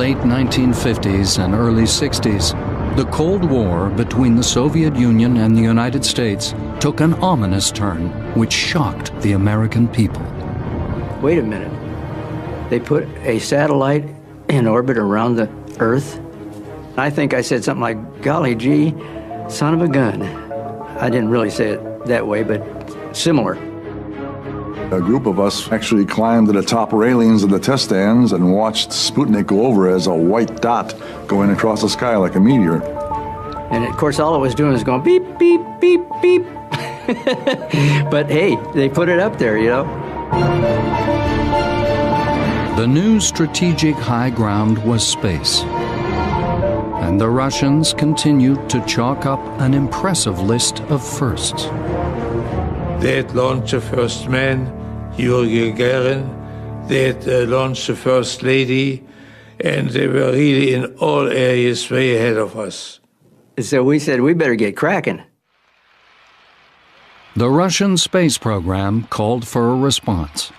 late 1950s and early 60s, the Cold War between the Soviet Union and the United States took an ominous turn which shocked the American people. Wait a minute. They put a satellite in orbit around the Earth? I think I said something like, golly gee, son of a gun. I didn't really say it that way, but similar. A group of us actually climbed to the top railings of the test stands and watched Sputnik go over as a white dot going across the sky like a meteor. And of course, all it was doing was going beep, beep, beep, beep. But hey, they put it up there, you know. The new strategic high ground was space. And the Russians continued to chalk up an impressive list of firsts. They had launched the first man, Yuri Gagarin. They had launched the first lady, and they were really in all areas way ahead of us. So we said, we better get cracking. The Russian space program called for a response.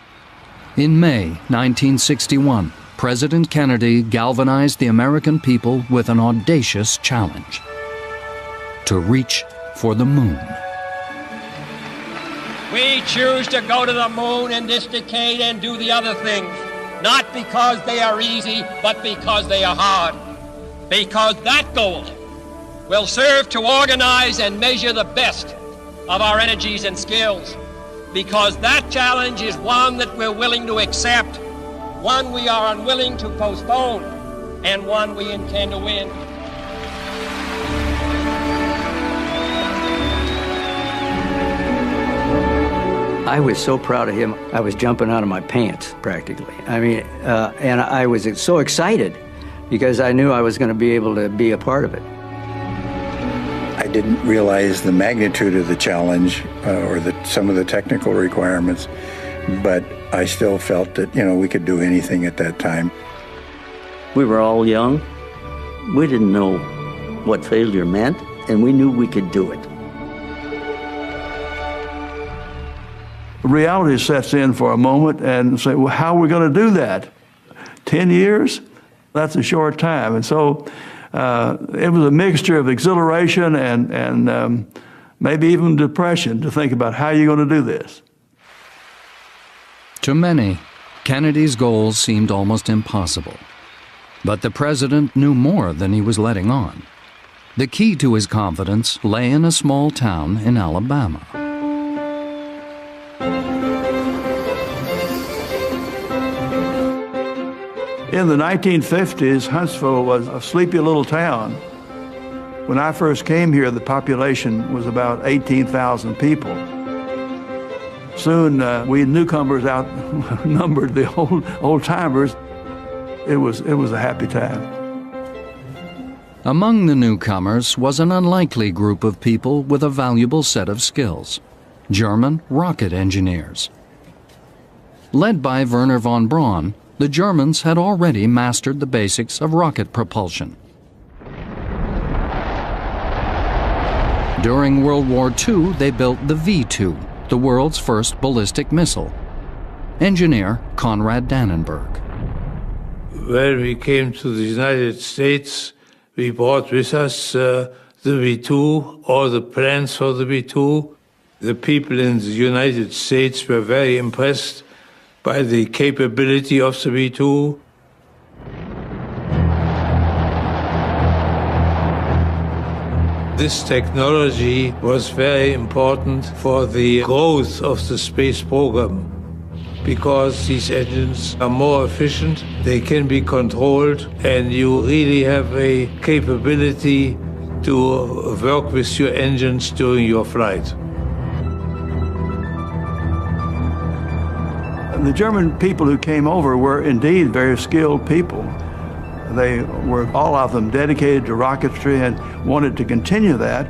In May 1961, President Kennedy galvanized the American people with an audacious challenge: to reach for the moon. We choose to go to the moon in this decade and do the other things, not because they are easy, but because they are hard. Because that goal will serve to organize and measure the best of our energies and skills. Because that challenge is one that we're willing to accept, one we are unwilling to postpone, and one we intend to win. I was so proud of him, I was jumping out of my pants, practically. I mean, and I was so excited because I knew I was going to be able to be a part of it. I didn't realize the magnitude of the challenge or some of the technical requirements, but I still felt that, you know, we could do anything at that time. We were all young. We didn't know what failure meant, and we knew we could do it. Reality sets in for a moment and say, well, how are we going to do that? 10 years? That's a short time. And so it was a mixture of exhilaration and maybe even depression to think about how you're going to do this. To many, Kennedy's goals seemed almost impossible. But the president knew more than he was letting on. The key to his confidence lay in a small town in Alabama. In the 1950s, Huntsville was a sleepy little town. When I first came here, the population was about 18,000 people. Soon, we newcomers outnumbered the old-timers. It was a happy time. Among the newcomers was an unlikely group of people with a valuable set of skills: German rocket engineers. Led by Wernher von Braun, the Germans had already mastered the basics of rocket propulsion. During World War II, they built the V-2, the world's first ballistic missile. Engineer Konrad Dannenberg. When we came to the United States, we brought with us the V-2, all the plans for the V-2. The people in the United States were very impressed by the capability of the V-2. This technology was very important for the growth of the space program, because these engines are more efficient, they can be controlled, and you really have a capability to work with your engines during your flight. The German people who came over were indeed very skilled people. They were, all of them, dedicated to rocketry and wanted to continue that,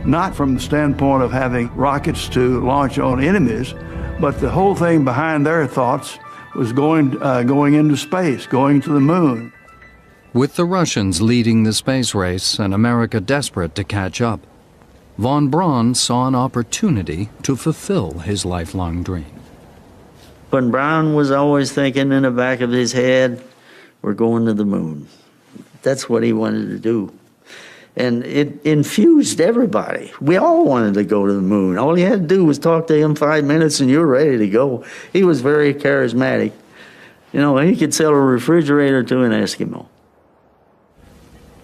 not from the standpoint of having rockets to launch on enemies, but the whole thing behind their thoughts was going into space, going to the moon. With the Russians leading the space race and America desperate to catch up, von Braun saw an opportunity to fulfill his lifelong dream. Von Braun was always thinking in the back of his head, we're going to the moon. That's what he wanted to do. And it infused everybody. We all wanted to go to the moon. All you had to do was talk to him 5 minutes and you were ready to go. He was very charismatic. You know, he could sell a refrigerator to an Eskimo.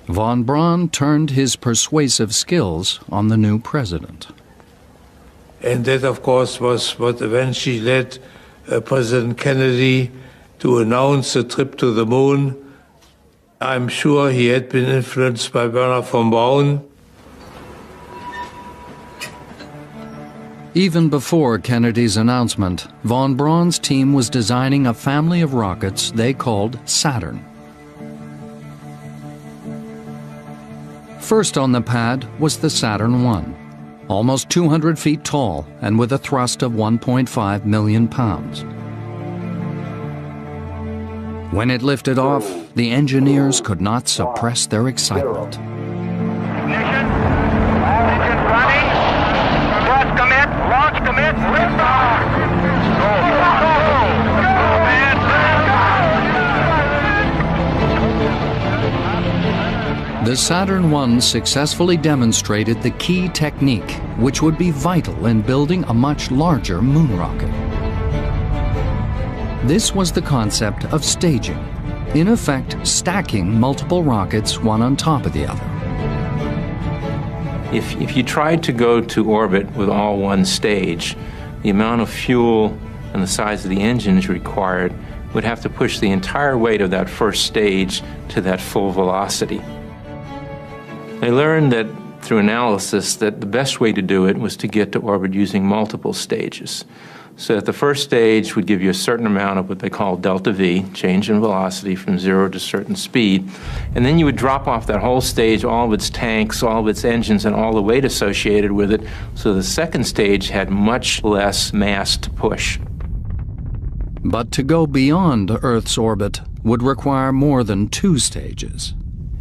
Von Braun turned his persuasive skills on the new president. And that, of course, was what eventually led President Kennedy to announce a trip to the moon. I'm sure he had been influenced by Wernher von Braun. Even before Kennedy's announcement, von Braun's team was designing a family of rockets they called Saturn. First on the pad was the Saturn I, almost 200 feet tall and with a thrust of 1.5 million pounds. When it lifted off, the engineers could not suppress their excitement. Ignition, all engines running, thrust commit, launch commit, lift off! Go, man! The Saturn I successfully demonstrated the key technique, which would be vital in building a much larger moon rocket. This was the concept of staging, in effect stacking multiple rockets one on top of the other. If you tried to go to orbit with all one stage, the amount of fuel and the size of the engines required would have to push the entire weight of that first stage to that full velocity. They learned that through analysis that the best way to do it was to get to orbit using multiple stages. So that the first stage would give you a certain amount of what they call delta V, change in velocity from 0 to a certain speed, and then you would drop off that whole stage, all of its tanks, all of its engines, and all the weight associated with it, so the second stage had much less mass to push. But to go beyond Earth's orbit would require more than 2 stages.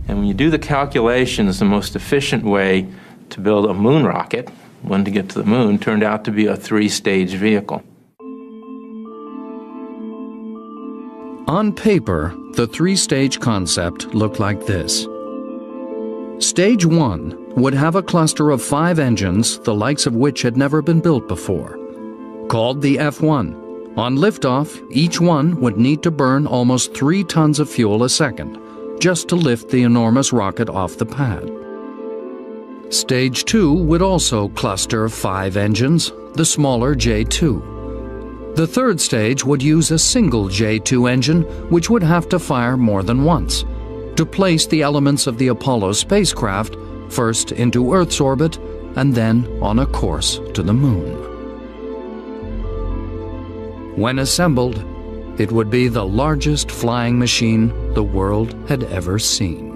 And when you do the calculations, the most efficient way to build a moon rocket, one to get to the moon, turned out to be a 3-stage vehicle. On paper, the 3-stage concept looked like this. Stage 1 would have a cluster of 5 engines, the likes of which had never been built before, called the F1. On liftoff, each one would need to burn almost 3 tons of fuel a second, just to lift the enormous rocket off the pad. Stage 2 would also cluster 5 engines, the smaller J2. The third stage would use a single J2 engine, which would have to fire more than once, to place the elements of the Apollo spacecraft first into Earth's orbit and then on a course to the moon. When assembled, it would be the largest flying machine the world had ever seen.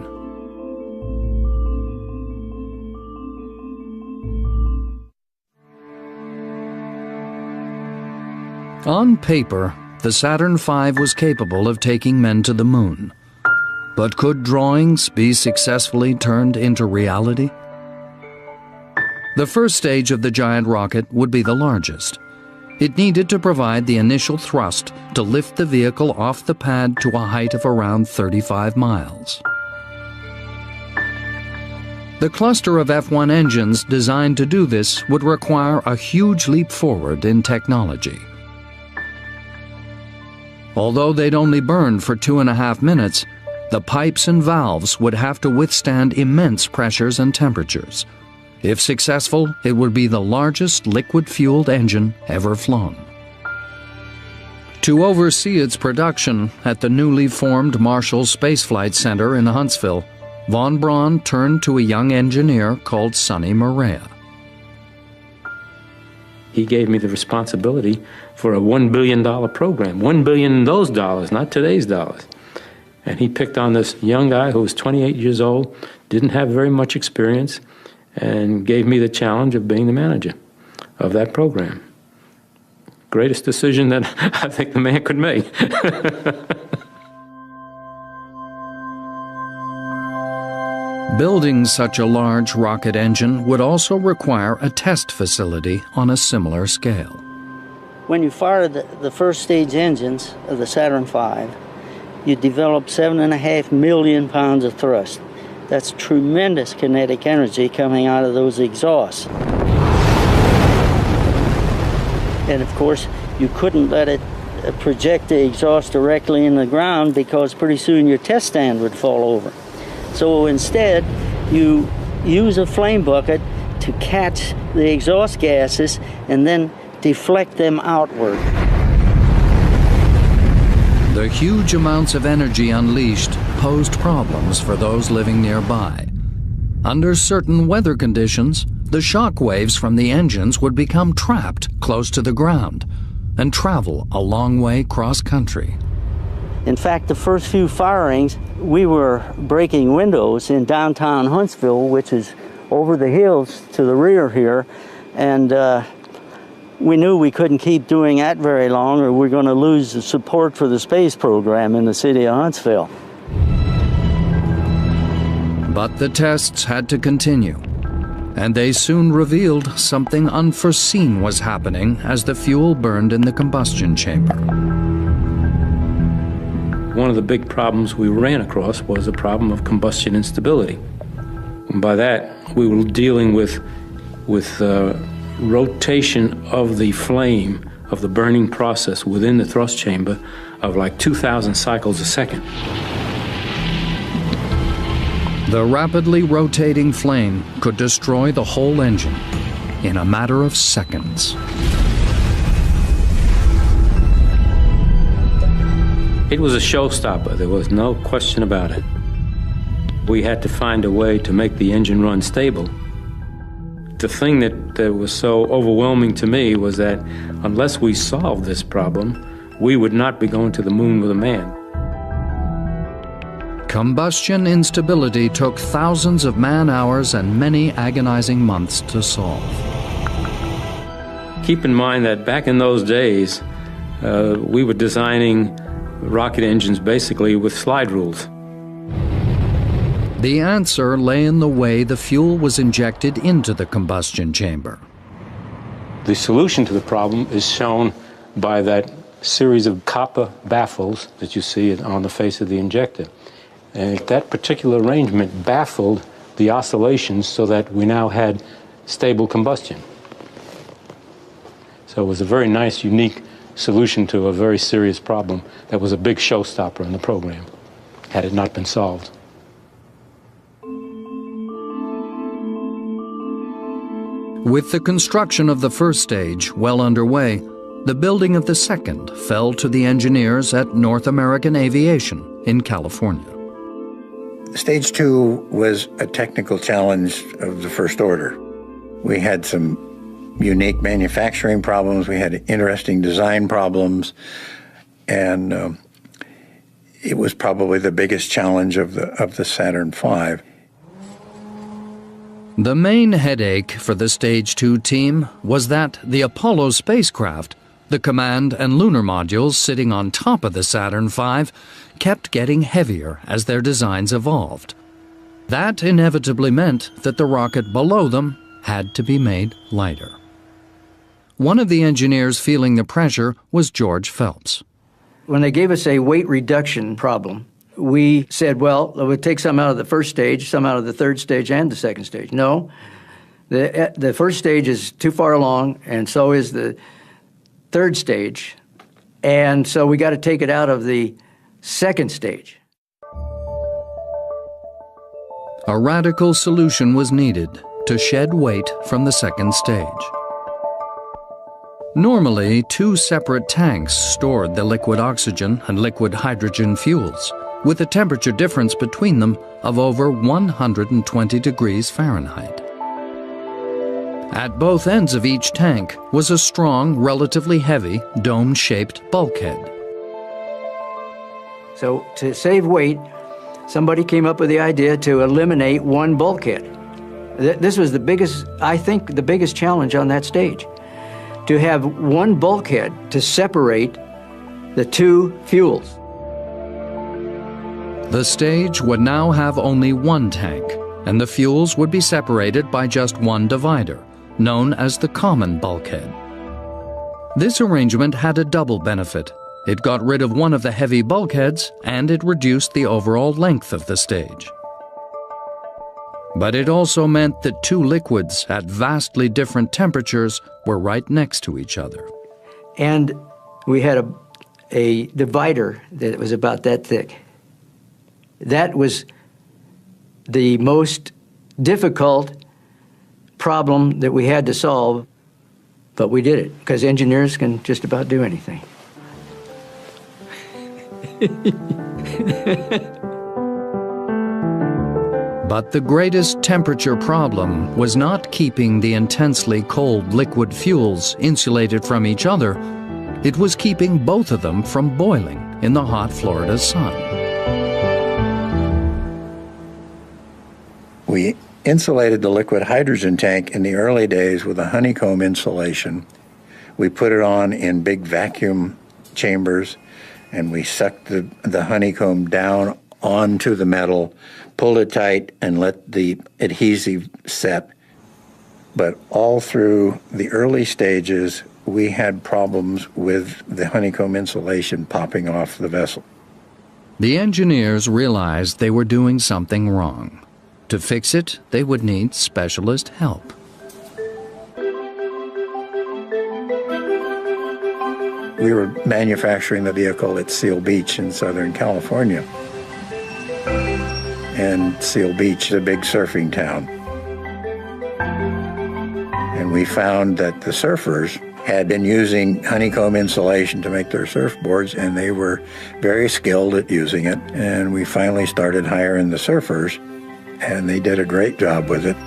On paper, the Saturn V was capable of taking men to the moon. But could drawings be successfully turned into reality? The first stage of the giant rocket would be the largest. It needed to provide the initial thrust to lift the vehicle off the pad to a height of around 35 miles. The cluster of F1 engines designed to do this would require a huge leap forward in technology. Although they'd only burn for 2.5 minutes, the pipes and valves would have to withstand immense pressures and temperatures. If successful, it would be the largest liquid-fueled engine ever flown. To oversee its production at the newly formed Marshall Space Flight Center in Huntsville, von Braun turned to a young engineer called Sonny Morea. He gave me the responsibility for a $1 billion program. $1 billion in those dollars, not today's dollars. And he picked on this young guy who was 28 years old, didn't have very much experience, and gave me the challenge of being the manager of that program. Greatest decision that I think the man could make. Building such a large rocket engine would also require a test facility on a similar scale. When you fire the first stage engines of the Saturn V, you develop 7.5 million pounds of thrust. That's tremendous kinetic energy coming out of those exhausts. And of course, you couldn't let it project the exhaust directly in the ground because pretty soon your test stand would fall over. So instead, you use a flame bucket to catch the exhaust gases and then deflect them outward. The huge amounts of energy unleashed posed problems for those living nearby. Under certain weather conditions, the shock waves from the engines would become trapped close to the ground and travel a long way cross-country. In fact, the first few firings, we were breaking windows in downtown Huntsville, which is over the hills to the rear here, and we knew we couldn't keep doing that very long or we're going to lose the support for the space program in the city of Huntsville. But the tests had to continue, and they soon revealed something unforeseen was happening as the fuel burned in the combustion chamber. One of the big problems we ran across was the problem of combustion instability. And by that, we were dealing with rotation of the flame of the burning process within the thrust chamber of like 2,000 cycles a second. The rapidly rotating flame could destroy the whole engine in a matter of seconds. It was a showstopper, there was no question about it. We had to find a way to make the engine run stable. The thing that was so overwhelming to me was that unless we solved this problem, we would not be going to the moon with a man. Combustion instability took thousands of man-hours and many agonizing months to solve. Keep in mind that back in those days, we were designing rocket engines basically with slide rules. The answer lay in the way the fuel was injected into the combustion chamber. The solution to the problem is shown by that series of copper baffles that you see on the face of the injector. And that particular arrangement baffled the oscillations so that we now had stable combustion. So it was a very nice, unique solution to a very serious problem that was a big showstopper in the program, had it not been solved. With the construction of the first stage well underway, the building of the second fell to the engineers at North American Aviation in California. Stage 2 was a technical challenge of the first order. We had some unique manufacturing problems, we had interesting design problems, and it was probably the biggest challenge of the Saturn V. The main headache for the Stage 2 team was that the Apollo spacecraft, the command and lunar modules sitting on top of the Saturn V, kept getting heavier as their designs evolved. That inevitably meant that the rocket below them had to be made lighter. One of the engineers feeling the pressure was George Phelps. When they gave us a weight reduction problem, we said, well, we'll take some out of the first stage, some out of the third stage and the second stage. No, the first stage is too far along, and so is the third stage. And so we got to take it out of the second stage. A radical solution was needed to shed weight from the second stage. Normally, 2 separate tanks stored the liquid oxygen and liquid hydrogen fuels, with a temperature difference between them of over 120 degrees Fahrenheit. At both ends of each tank was a strong, relatively heavy, dome-shaped bulkhead. So to save weight, somebody came up with the idea to eliminate one bulkhead. This was the biggest, I think, the biggest challenge on that stage, to have one bulkhead to separate the 2 fuels. The stage would now have only one tank, and the fuels would be separated by just one divider, known as the common bulkhead. This arrangement had a double benefit. It got rid of one of the heavy bulkheads, and it reduced the overall length of the stage. But it also meant that two liquids at vastly different temperatures were right next to each other. And we had a divider that was about that thick. That was the most difficult problem that we had to solve, but we did it, because engineers can just about do anything. But the greatest temperature problem was not keeping the intensely cold liquid fuels insulated from each other. It was keeping both of them from boiling in the hot Florida sun. We insulated the liquid hydrogen tank in the early days with a honeycomb insulation. We put it on in big vacuum chambers, and we sucked the honeycomb down onto the metal, pulled it tight, and let the adhesive set. But all through the early stages, we had problems with the honeycomb insulation popping off the vessel. The engineers realized they were doing something wrong. To fix it, they would need specialist help. We were manufacturing the vehicle at Seal Beach in Southern California. And Seal Beach is a big surfing town. And we found that the surfers had been using honeycomb insulation to make their surfboards, and they were very skilled at using it. And we finally started hiring the surfers, and they did a great job with it.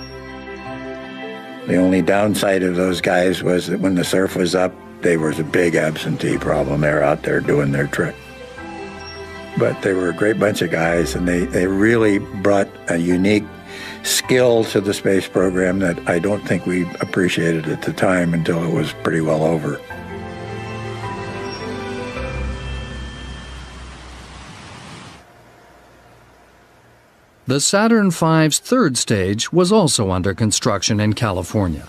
The only downside of those guys was that when the surf was up, there was a big absentee problem. They were out there doing their trick. But they were a great bunch of guys, and they really brought a unique skill to the space program that I don't think we appreciated at the time until it was pretty well over. The Saturn V's third stage was also under construction in California,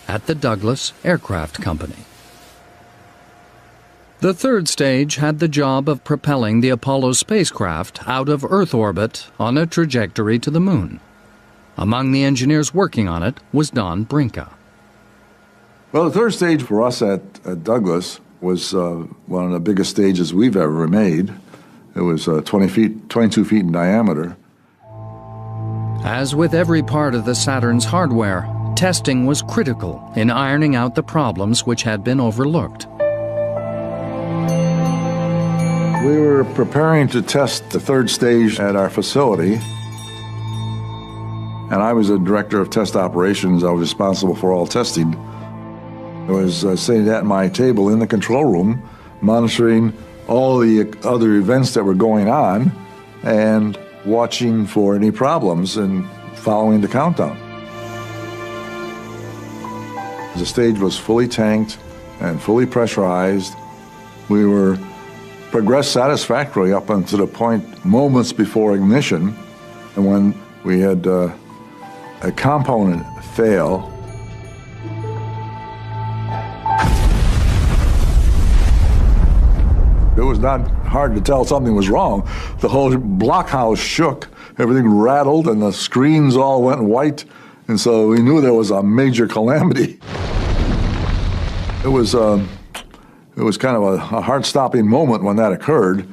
at the Douglas Aircraft Company. The third stage had the job of propelling the Apollo spacecraft out of Earth orbit on a trajectory to the Moon. Among the engineers working on it was Don Brinka. Well, the third stage for us at Douglas was one of the biggest stages we've ever made. It was 22 feet in diameter. As with every part of the Saturn's hardware, testing was critical in ironing out the problems which had been overlooked. We were preparing to test the third stage at our facility, and I was the director of test operations. I was responsible for all testing. I was sitting at my table in the control room, monitoring all the other events that were going on and watching for any problems and following the countdown. The stage was fully tanked and fully pressurized. We were progressed satisfactorily up until the point moments before ignition, and when we had a component fail. It was not hard to tell something was wrong. The whole blockhouse shook, everything rattled, and the screens all went white, and so we knew there was a major calamity. It was kind of a heart-stopping moment when that occurred,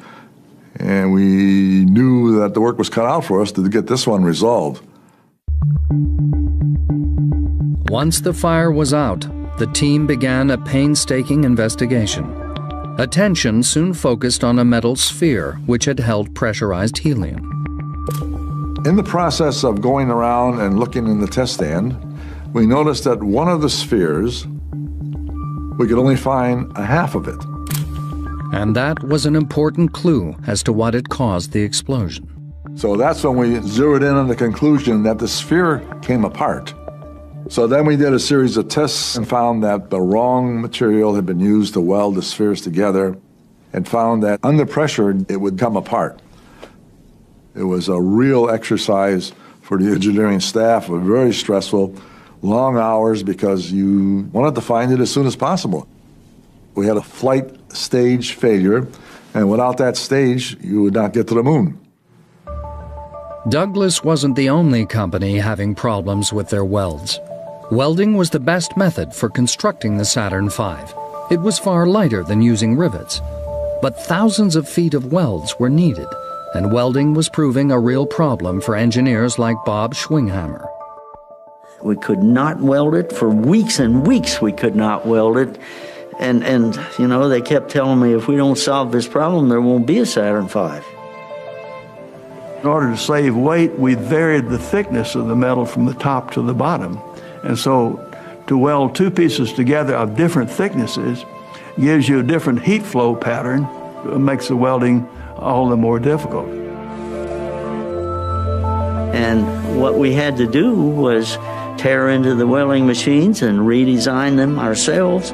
and we knew that the work was cut out for us to get this one resolved. Once the fire was out, the team began a painstaking investigation. Attention soon focused on a metal sphere which had held pressurized helium. In the process of going around and looking in the test stand, we noticed that one of the spheres, we could only find a half of it. And that was an important clue as to what had caused the explosion. So that's when we zeroed in on the conclusion that the sphere came apart. So then we did a series of tests and found that the wrong material had been used to weld the spheres together, and found that under pressure it would come apart. It was a real exercise for the engineering staff, very stressful, long hours, because you wanted to find it as soon as possible. We had a flight stage failure, and without that stage, you would not get to the moon. Douglas wasn't the only company having problems with their welds. Welding was the best method for constructing the Saturn V. It was far lighter than using rivets. But thousands of feet of welds were needed, and welding was proving a real problem for engineers like Bob Schwinghammer. We could not weld it. For weeks and weeks we could not weld it. And you know, they kept telling me, if we don't solve this problem, there won't be a Saturn V. In order to save weight, we varied the thickness of the metal from the top to the bottom. And so to weld two pieces together of different thicknesses gives you a different heat flow pattern. It makes the welding all the more difficult. And what we had to do was tear into the welding machines and redesign them ourselves.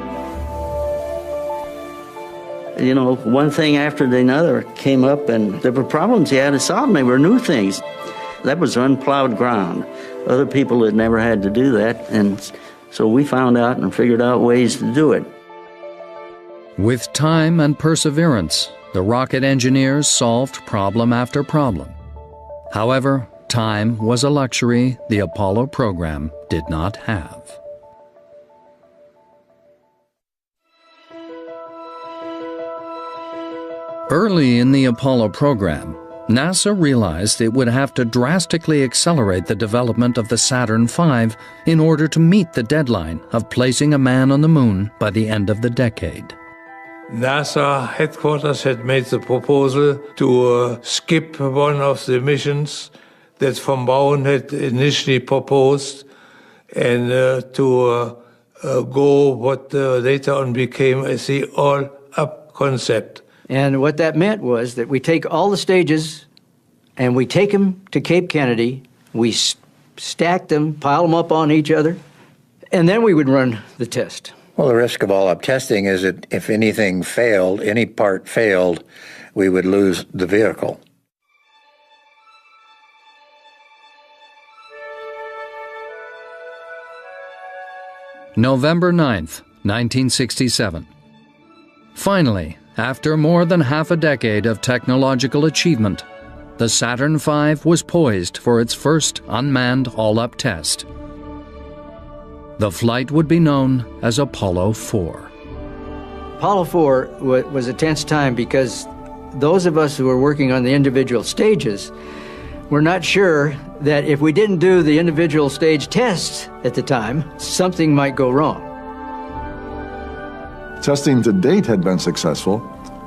You know, one thing after another came up, and there were problems you had to solve, and they were new things. That was unplowed ground. Other people had never had to do that, and so we found out and figured out ways to do it. With time and perseverance, the rocket engineers solved problem after problem. However, time was a luxury the Apollo program did not have. Early in the Apollo program, NASA realized it would have to drastically accelerate the development of the Saturn V in order to meet the deadline of placing a man on the moon by the end of the decade. NASA headquarters had made the proposal to skip one of the missions that von Braun had initially proposed, and to go what later on became as the all-up concept. And what that meant was that we take all the stages and we take them to Cape Kennedy, we stack them, pile them up on each other, and then we would run the test. Well, the risk of all-up testing is that if anything failed, any part failed, we would lose the vehicle. November 9th, 1967. Finally, after more than half a decade of technological achievement, the Saturn V was poised for its first unmanned all-up test. The flight would be known as Apollo 4. Apollo 4 was a tense time because those of us who were working on the individual stages were not sure that if we didn't do the individual stage tests at the time, something might go wrong. Testing to date had been successful,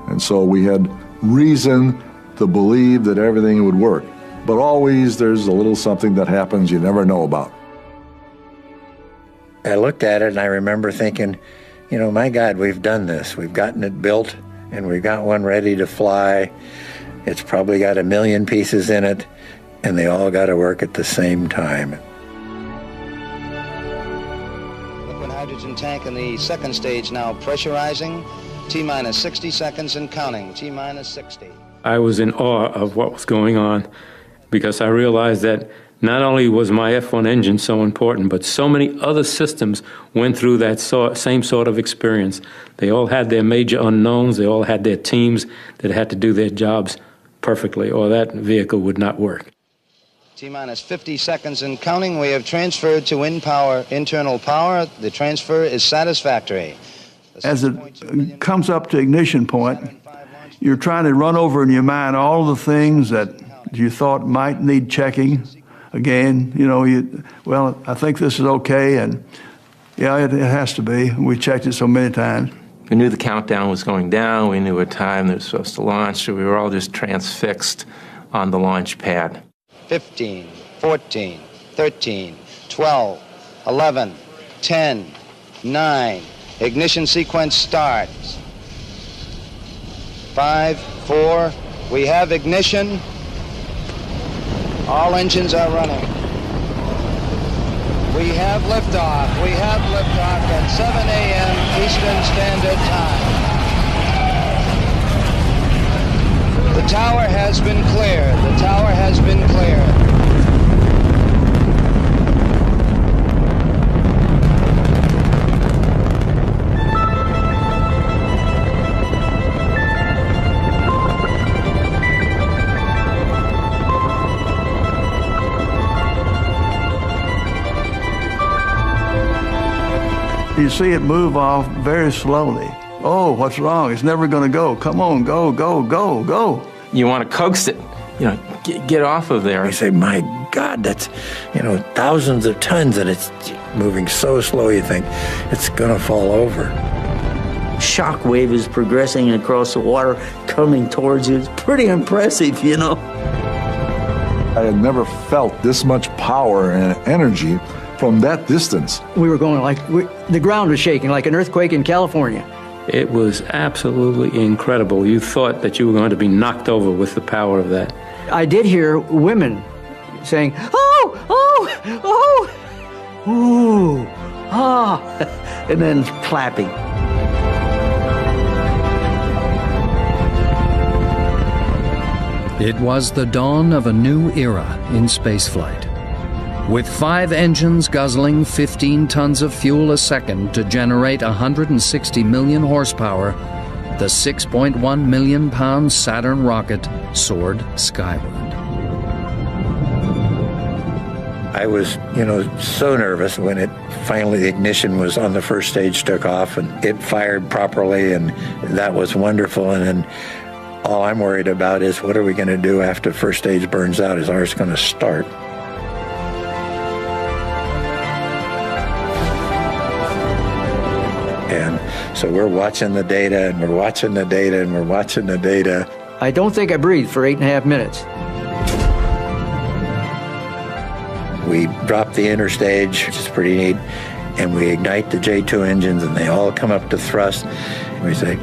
and so we had reason to believe that everything would work. But always there's a little something that happens you never know about. I looked at it and I remember thinking, you know, my God, we've done this. We've gotten it built and we've got one ready to fly. It's probably got 1 million pieces in it, and they all got to work at the same time. Liquid hydrogen tank in the second stage now pressurizing. T-minus 60 seconds and counting. T-minus 60. I was in awe of what was going on because I realized that not only was my F1 engine so important, but so many other systems went through that same sort of experience. They all had their major unknowns. They all had their teams that had to do their jobs perfectly, or that vehicle would not work. T-minus 50 seconds and counting. We have transferred to internal power. The transfer is satisfactory. As it comes up to ignition point, you're trying to run over in your mind all the things that you thought might need checking. Again, you know, well, I think this is okay, and yeah, it has to be. We checked it so many times. We knew the countdown was going down. We knew what time they were supposed to launch, so we were all just transfixed on the launch pad. 15, 14, 13, 12, 11, 10, 9. Ignition sequence starts. 5, 4. We have ignition. All engines are running. We have liftoff. We have liftoff at 7 a.m. Eastern Standard Time. The tower has been cleared. The tower has been cleared. You see it move off very slowly. Oh, what's wrong? It's never going to go. Come on, go, go, go, go. You want to coax it, get off of there. You say, my God, that's, thousands of tons, and it's moving so slow you think it's going to fall over. Shock wave is progressing across the water, coming towards you. It's pretty impressive, I had never felt this much power and energy from that distance. We were going the ground was shaking like an earthquake in California. It was absolutely incredible. You thought that you were going to be knocked over with the power of that. I did hear women saying, oh, oh, oh, ooh, ah, and then clapping. It was the dawn of a new era in spaceflight. With 5 engines guzzling 15 tons of fuel a second to generate 160 million horsepower, the 6.1 million pound Saturn rocket soared skyward. I was, so nervous when the ignition was on the first stage, took off, and it fired properly, and that was wonderful. And then all I'm worried about is what are we going to do after first stage burns out? Is ours going to start? And so we're watching the data, and we're watching the data, and we're watching the data. I don't think I breathed for 8.5 minutes. We drop the interstage, which is pretty neat, and we ignite the J2 engines, and they all come up to thrust. And we say,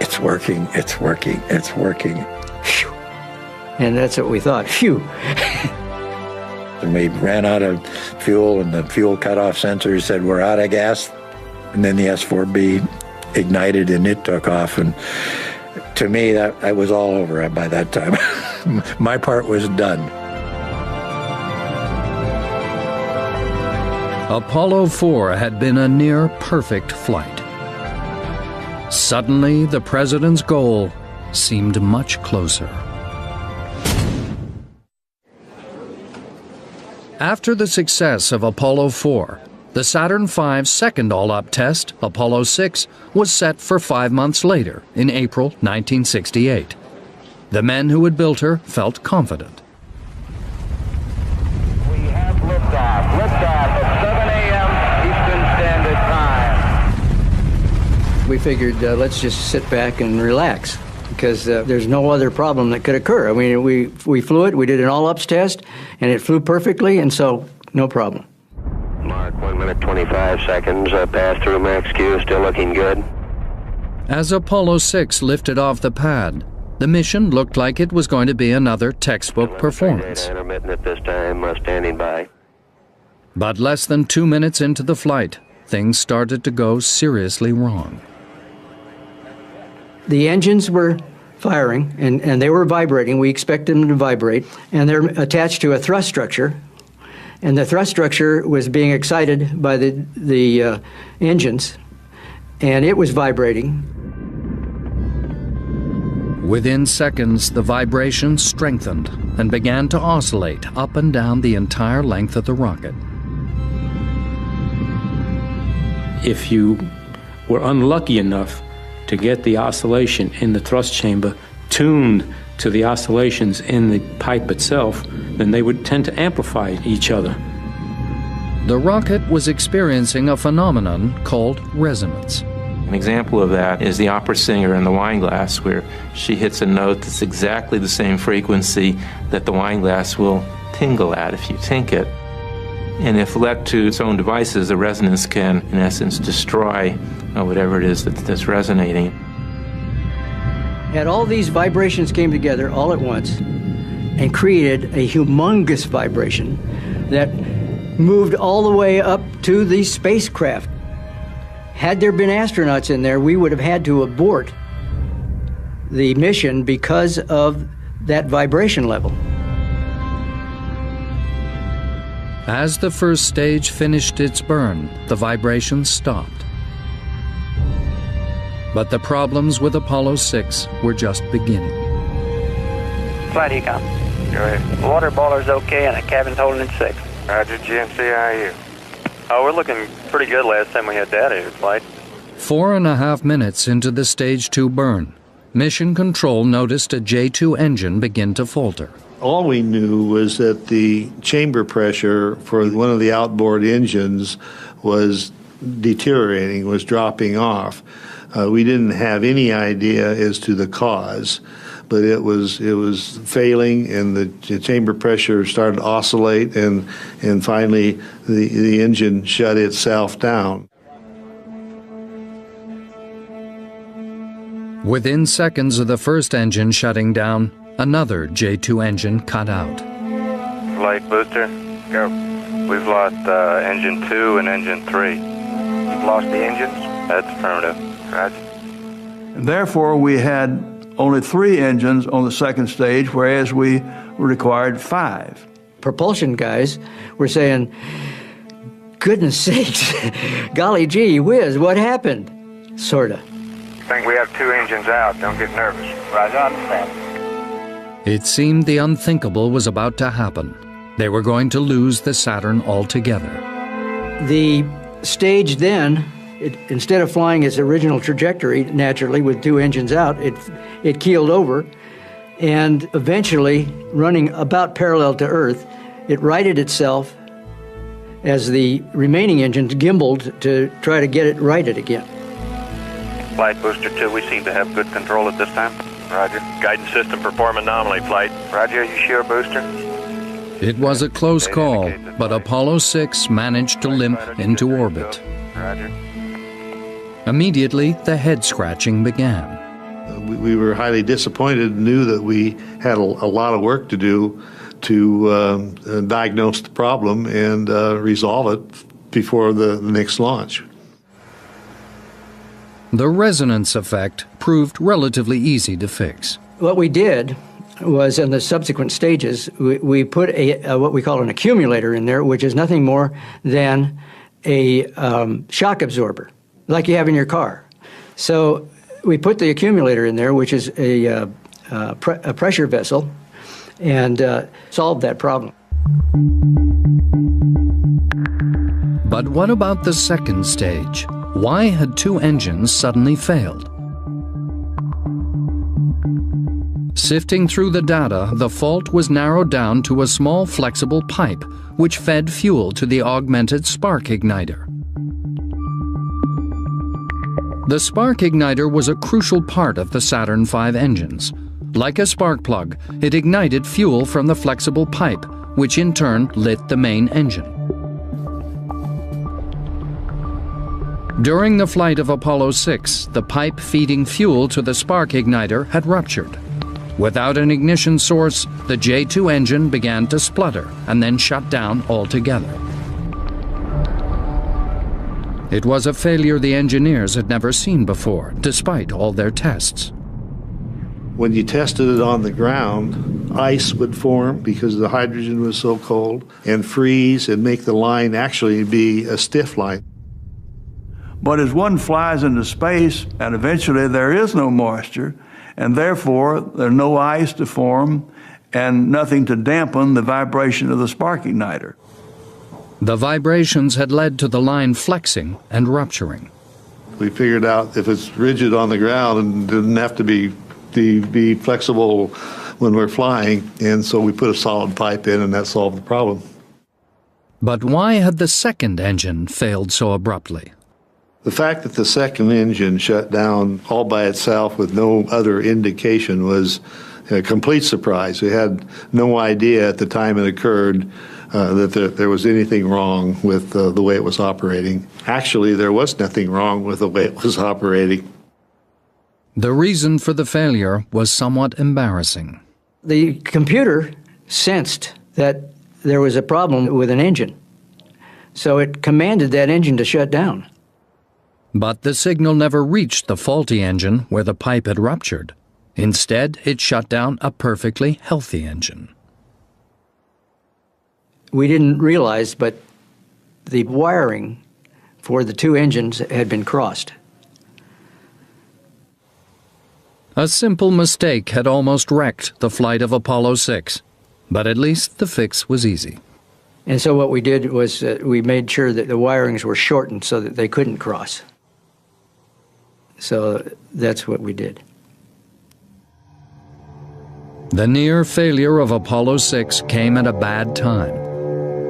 it's working, it's working, it's working. Phew. And that's what we thought, phew. And we ran out of fuel, and the fuel cutoff sensor said, we're out of gas. And then the S4B ignited, and it took off. And to me, that was all over by that time. My part was done. Apollo 4 had been a near-perfect flight. Suddenly, the president's goal seemed much closer. After the success of Apollo 4, the Saturn V's second all-up test, Apollo 6, was set for 5 months later, in April 1968. The men who had built her felt confident. We have liftoff. Liftoff at 7 a.m. Eastern Standard Time. We figured, let's just sit back and relax, because there's no other problem that could occur. I mean, we flew it, we did an all-ups test, and it flew perfectly, and so no problem. Mark, 1 minute 25 seconds, pass through max Q, still looking good. As Apollo 6 lifted off the pad, the mission looked like it was going to be another textbook performance. Intermittent at this time, standing by. But less than 2 minutes into the flight, things started to go seriously wrong. The engines were firing, and they were vibrating. We expected them to vibrate, and they're attached to a thrust structure. And the thrust structure was being excited by the engines, and it was vibrating. Within seconds, the vibration strengthened and began to oscillate up and down the entire length of the rocket. If you were unlucky enough to get the oscillation in the thrust chamber tuned to the oscillations in the pipe itself, then they would tend to amplify each other. The rocket was experiencing a phenomenon called resonance. An example of that is the opera singer in the wine glass, where she hits a note that's exactly the same frequency that the wine glass will tingle at if you tink it. And if left to its own devices, the resonance can, in essence, destroy whatever it is that's resonating. And all these vibrations came together all at once and created a humongous vibration that moved all the way up to the spacecraft. Had there been astronauts in there, we would have had to abort the mission because of that vibration level. As the first stage finished its burn, the vibrations stopped. But the problems with Apollo 6 were just beginning. Flight Econ. Your water boiler's okay and the cabin's holding in 6. Roger, GMC, how are you? Oh, we're looking pretty good last time we had data here, flight. 4.5 minutes into the Stage 2 burn, Mission Control noticed a J2 engine begin to falter. All we knew was that the chamber pressure for one of the outboard engines was deteriorating, was dropping off. We didn't have any idea as to the cause, but it was failing, and the chamber pressure started to oscillate, and finally the engine shut itself down. Within seconds of the first engine shutting down, another J2 engine cut out. Flight booster, go. We've lost engine 2 and engine 3. You've lost the engines? That's affirmative. Roger. And therefore, we had only 3 engines on the second stage, whereas we required 5. Propulsion guys were saying, goodness sakes, golly gee whiz, what happened? Sort of. I think we have 2 engines out. Don't get nervous. Roger, understand. It seemed the unthinkable was about to happen. They were going to lose the Saturn altogether. The stage then, instead of flying its original trajectory naturally with 2 engines out, it keeled over, and eventually, running about parallel to Earth, it righted itself as the remaining engines gimbaled to try to get it righted again. Flight booster 2, we seem to have good control at this time. Roger. Guidance system performing nominally, flight. Roger, are you sure, booster? It was a close call, but Apollo 6 managed to limp into orbit. Roger. Immediately, the head scratching began. We were highly disappointed and knew that we had a lot of work to do to diagnose the problem and resolve it before the next launch. The resonance effect proved relatively easy to fix. What we did was, in the subsequent stages, we put what we call an accumulator in there, which is nothing more than a shock absorber, like you have in your car. So we put the accumulator in there, which is a pressure vessel, and solved that problem. But what about the second stage? Why had 2 engines suddenly failed? Sifting through the data, the fault was narrowed down to a small flexible pipe which fed fuel to the augmented spark igniter. The spark igniter was a crucial part of the Saturn V engines. Like a spark plug, it ignited fuel from the flexible pipe, which in turn lit the main engine. During the flight of Apollo 6, the pipe feeding fuel to the spark igniter had ruptured. Without an ignition source, the J2 engine began to splutter and then shut down altogether. It was a failure the engineers had never seen before, despite all their tests. When you tested it on the ground, ice would form because the hydrogen was so cold, and freeze and make the line actually be a stiff line. But as one flies into space, and eventually there is no moisture, and therefore there's no ice to form and nothing to dampen the vibration of the spark igniter. The vibrations had led to the line flexing and rupturing. We figured out if it's rigid on the ground and didn't have to be flexible when we're flying, and so we put a solid pipe in, and that solved the problem. But why had the second engine failed so abruptly? The fact that the second engine shut down all by itself with no other indication was a complete surprise. We had no idea at the time it occurred that there was anything wrong with the way it was operating. Actually, there was nothing wrong with the way it was operating. The reason for the failure was somewhat embarrassing. The computer sensed that there was a problem with an engine, so it commanded that engine to shut down. But the signal never reached the faulty engine where the pipe had ruptured. Instead, it shut down a perfectly healthy engine. We didn't realize, but the wiring for the 2 engines had been crossed. A simple mistake had almost wrecked the flight of Apollo 6, but at least the fix was easy. And so what we did was we made sure that the wirings were shortened so that they couldn't cross. So that's what we did. The near failure of Apollo 6 came at a bad time.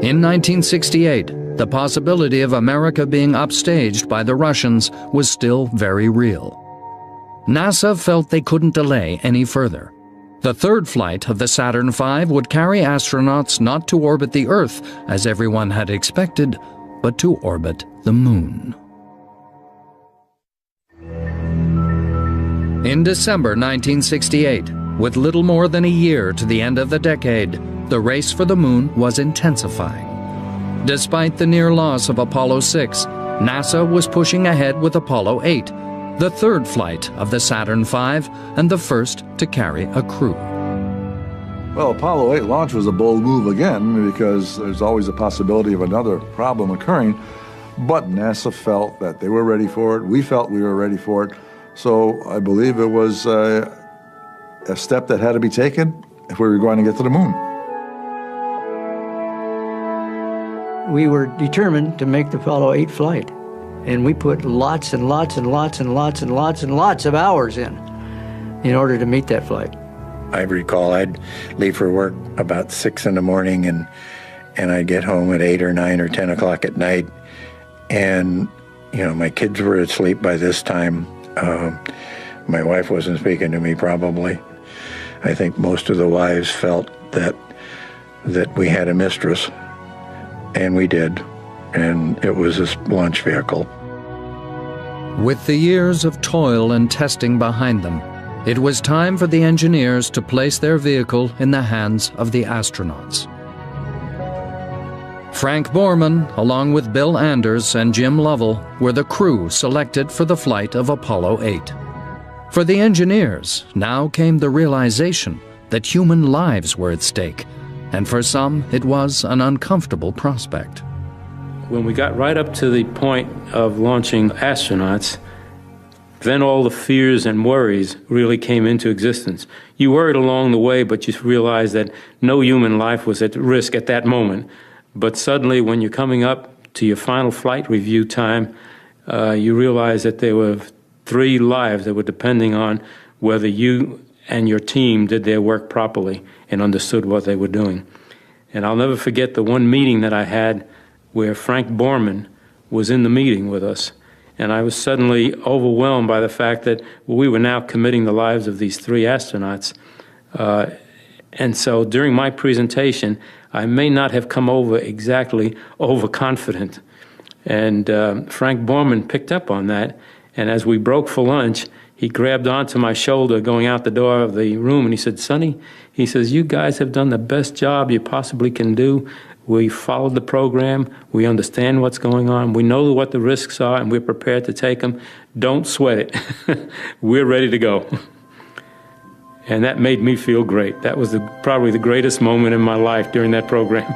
In 1968, the possibility of America being upstaged by the Russians was still very real. NASA felt they couldn't delay any further. The third flight of the Saturn V would carry astronauts not to orbit the Earth, as everyone had expected, but to orbit the Moon. In December 1968, with little more than a year to the end of the decade, the race for the Moon was intensifying. Despite the near loss of Apollo 6, NASA was pushing ahead with Apollo 8, the third flight of the Saturn V and the first to carry a crew. Well, Apollo 8 launch was a bold move again because there's always a possibility of another problem occurring, but NASA felt that they were ready for it. We felt we were ready for it. So I believe it was a step that had to be taken if we were going to get to the Moon. We were determined to make the Apollo 8 flight, and we put lots and lots and lots and lots and lots and lots of hours in order to meet that flight. I recall I'd leave for work about 6 in the morning and I'd get home at 8 or 9 or 10 o'clock at night, and my kids were asleep by this time. My wife wasn't speaking to me probably. I think most of the wives felt that we had a mistress, and we did, and it was a launch vehicle. With the years of toil and testing behind them, it was time for the engineers to place their vehicle in the hands of the astronauts. Frank Borman, along with Bill Anders and Jim Lovell, were the crew selected for the flight of Apollo 8. For the engineers, now came the realization that human lives were at stake, and for some, it was an uncomfortable prospect. When we got right up to the point of launching astronauts, then all the fears and worries really came into existence. You worried along the way, but you realized that no human life was at risk at that moment. But suddenly, when you're coming up to your final flight review time, you realize that there were 3 lives that were depending on whether you and your team did their work properly and understood what they were doing. And I'll never forget the one meeting that I had where Frank Borman was in the meeting with us. And I was suddenly overwhelmed by the fact that we were now committing the lives of these 3 astronauts. And so during my presentation, I may not have come over exactly overconfident. And Frank Borman picked up on that. And as we broke for lunch, he grabbed onto my shoulder going out the door of the room, and he said, "Sonny," he says, "you guys have done the best job you possibly can do. We followed the program. We understand what's going on. We know what the risks are, and we're prepared to take them. Don't sweat it. We're ready to go." And that made me feel great. That was probably the greatest moment in my life during that program.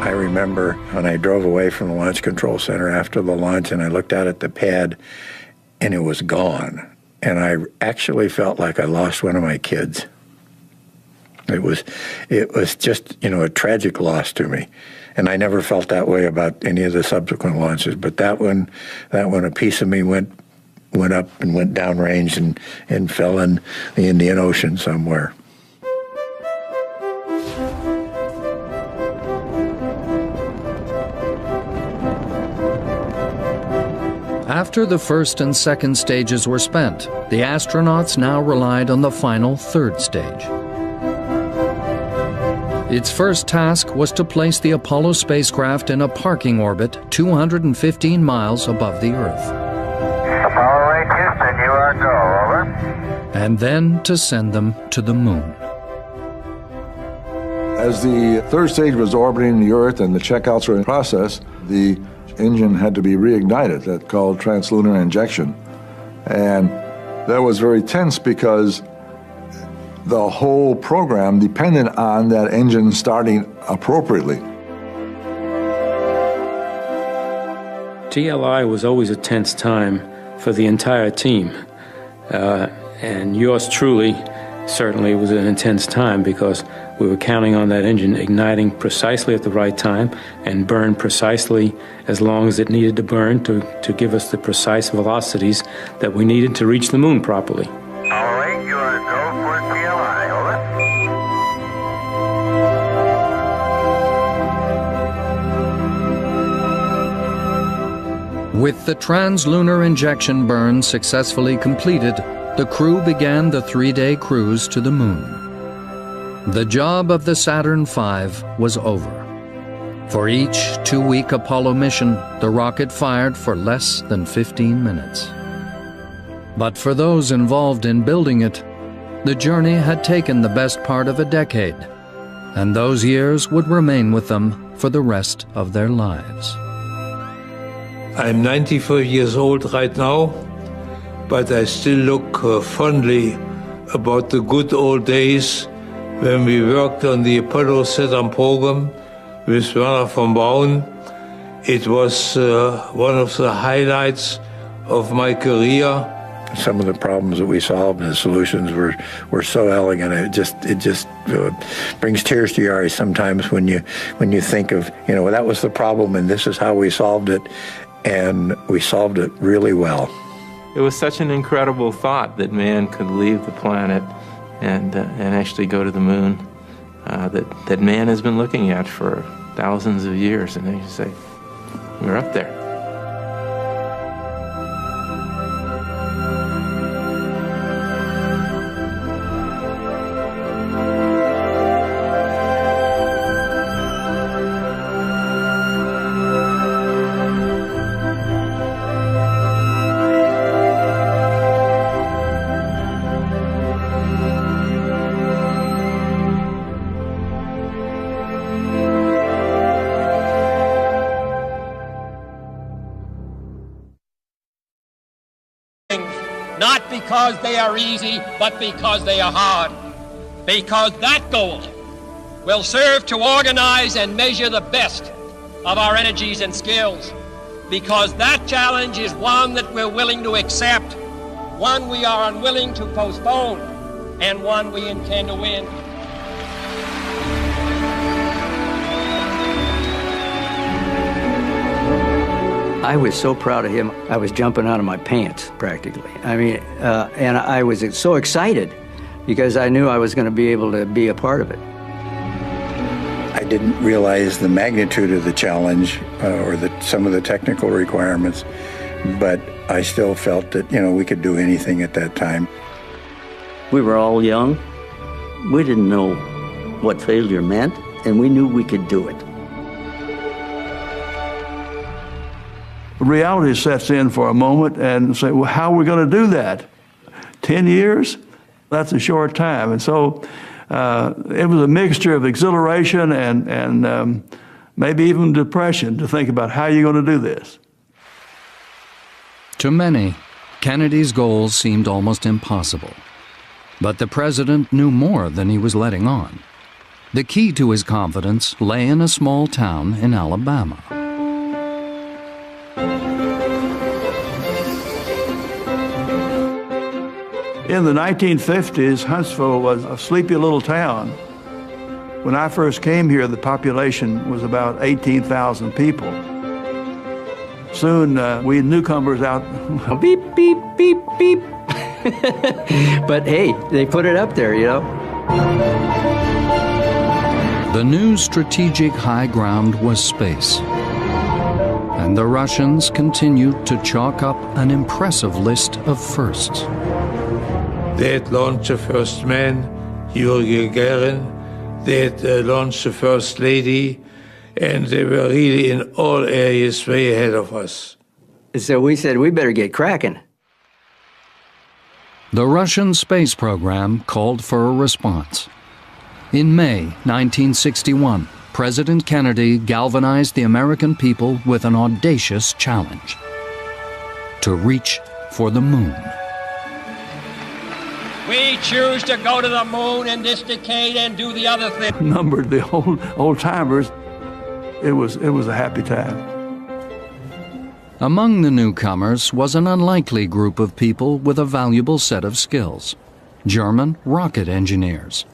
I remember when I drove away from the Launch Control Center after the launch and I looked out at the pad and it was gone. And I actually felt like I lost one of my kids. It was just, a tragic loss to me. And I never felt that way about any of the subsequent launches. But that one, a piece of me went up and went downrange and fell in the Indian Ocean somewhere. After the first and second stages were spent, the astronauts now relied on the final third stage. Its first task was to place the Apollo spacecraft in a parking orbit 215 miles above the Earth. Apollo 8, Houston, you are go, over. And then to send them to the moon. As the third stage was orbiting the Earth and the checkouts were in process, the engine had to be reignited. That's called translunar injection. And that was very tense because the whole program depended on that engine starting appropriately. TLI was always a tense time for the entire team. And yours truly certainly was an intense time because we were counting on that engine igniting precisely at the right time and burn precisely as long as it needed to burn to give us the precise velocities that we needed to reach the moon properly. Apollo 8, you are go for TLI, over. With the translunar injection burn successfully completed, the crew began the 3-day cruise to the moon. The job of the Saturn V was over. For each 2-week Apollo mission, the rocket fired for less than 15 minutes. But for those involved in building it, the journey had taken the best part of a decade, and those years would remain with them for the rest of their lives. I'm 94 years old right now, but I still look fondly about the good old days when we worked on the Apollo Saturn program with Werner von Braun. It was one of the highlights of my career. Some of the problems that we solved and the solutions were so elegant. It just brings tears to your eyes sometimes when you think of, that was the problem and this is how we solved it, and we solved it really well. It was such an incredible thought that man could leave the planet and actually go to the moon that man has been looking at for thousands of years. And then you say, we're up there. Not because they are easy, but because they are hard. Because that goal will serve to organize and measure the best of our energies and skills. Because that challenge is one that we're willing to accept, one we are unwilling to postpone, and one we intend to win. I was so proud of him, I was jumping out of my pants, practically. And I was so excited because I knew I was going to be able to be a part of it. I didn't realize the magnitude of the challenge or some of the technical requirements, but I still felt that, we could do anything at that time. We were all young. We didn't know what failure meant, and we knew we could do it. Reality sets in for a moment and say, well, how are we going to do that? 10 years? That's a short time. And so it was a mixture of exhilaration and maybe even depression to think about how you're going to do this. To many, Kennedy's goals seemed almost impossible. But the president knew more than he was letting on. The key to his confidence lay in a small town in Alabama. In the 1950s, Huntsville was a sleepy little town. When I first came here, the population was about 18,000 people. Soon, we newcomers out. Beep, beep, beep, beep. But hey, they put it up there, you know. The new strategic high ground was space. And the Russians continued to chalk up an impressive list of firsts. They had launched the first man, Yuri Gagarin. They had launched the first lady, and they were really in all areas way ahead of us. So we said, we better get cracking. The Russian space program called for a response. In May 1961, President Kennedy galvanized the American people with an audacious challenge: to reach for the moon. We choose to go to the moon in this decade and do the other thing. Numbered the old-timers. It was a happy time. Among the newcomers was an unlikely group of people with a valuable set of skills: German rocket engineers.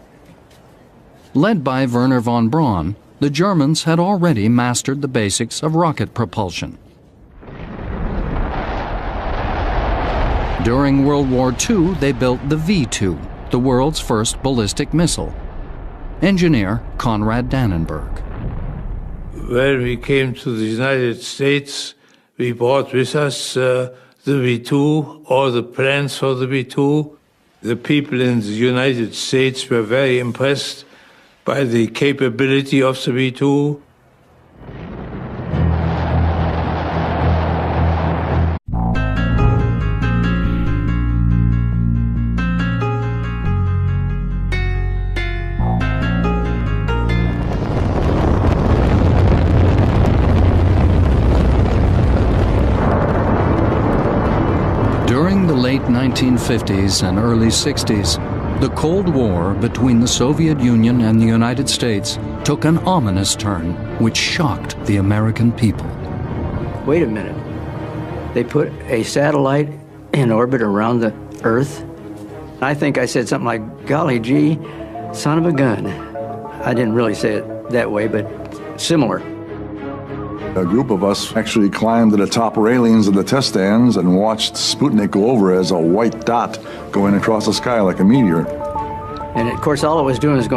Led by Wernher von Braun, the Germans had already mastered the basics of rocket propulsion. During World War II, they built the V-2, the world's first ballistic missile. Engineer Konrad Dannenberg. When we came to the United States, we brought with us the V-2, all the plans for the V-2. The people in the United States were very impressed by the capability of the V-2. During the late 1950s and early 60s, the Cold War between the Soviet Union and the United States took an ominous turn which shocked the American people. Wait a minute. They put a satellite in orbit around the Earth? I think I said something like, golly gee, son of a gun. I didn't really say it that way, but similar. A group of us actually climbed to the top railings of the test stands and watched Sputnik go over as a white dot going across the sky like a meteor. And of course, all it was doing was going